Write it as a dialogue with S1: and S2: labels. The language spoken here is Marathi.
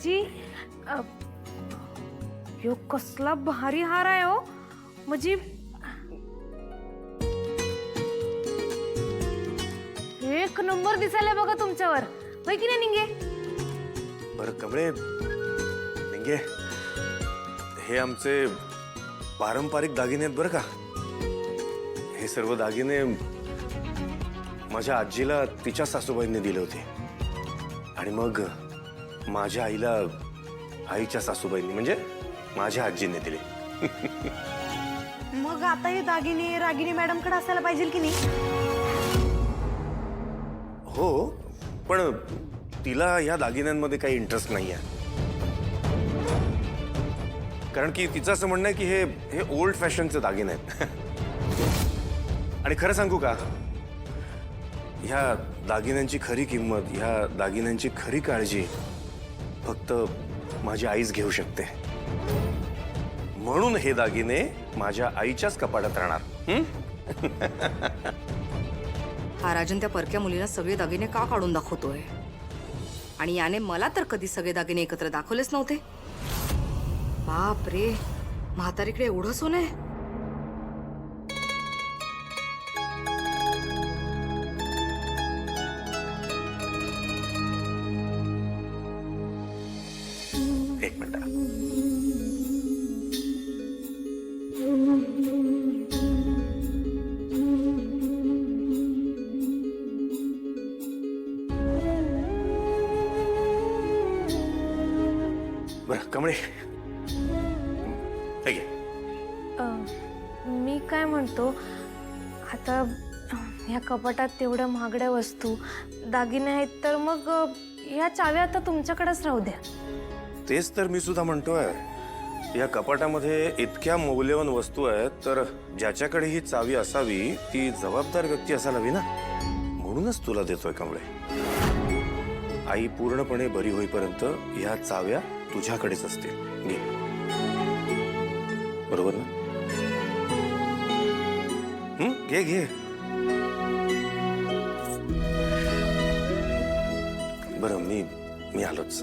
S1: आजी यो कसला भारी हार आहे हो. म्हणजे एक नंबर दिसायला बघा तुमच्यावर, होय की नाही निंगे?
S2: बरं कमळे, निंगे, हे आमचे पारंपरिक दागिने आहेत बरं का. हे सर्व दागिने माझ्या आजीला तिच्या सासूबाईंनी दिले होते आणि मग माझ्या आईला आईच्या सासूबाईंनी म्हणजे माझ्या आजीने दिले.
S3: मग आता हे दागिने रागिनी मॅडम कडे असायला पाहिजे की नाही?
S2: हो, पण तिला या दागिन्यांमध्ये काही इंटरेस्ट नाही आहे. कारण की तिचं असं म्हणणं आहे की हे ओल्ड फॅशनचे दागिने आहेत. आणि खरं सांगू का, ह्या दागिन्यांची खरी किंमत, ह्या दागिन्यांची खरी काळजी फक्त माझी आईच घेऊ शकते. म्हणून हे दागिने माझ्या आईच्याच कपाटात राहणार.
S4: हा राजन त्या परक्या मुलीला सगळे दागिने का काढून दाखवतोय? आणि याने मला तर कधी सगळे दागिने एकत्र दाखवलेच नव्हते. बाप रे, म्हातारीकडे एवढं सोनं आहे.
S2: एक मिनिट. बरं कमळे, हे घे.
S1: मी काय म्हणतो, आता ह्या कपाटात तेवढ्या महागड्या वस्तू दागिने आहेत, तर मग ह्या चाव्या आता तुमच्याकडेच राहू द्या.
S2: तेच तर मी सुद्धा म्हणतोय. या कपाटामध्ये इतक्या मौल्यवान वस्तू आहेत, तर ज्याच्याकडे ही चावी असावी ती जबाबदार व्यक्ती असायला हवी ना. म्हणूनच तुला देतोय कमळे. आई पूर्णपणे बरी होईपर्यंत ह्या चाव्या तुझ्याकडेच असतील. घे. बरोबर ना? घे घे. बरं, मी आलोच.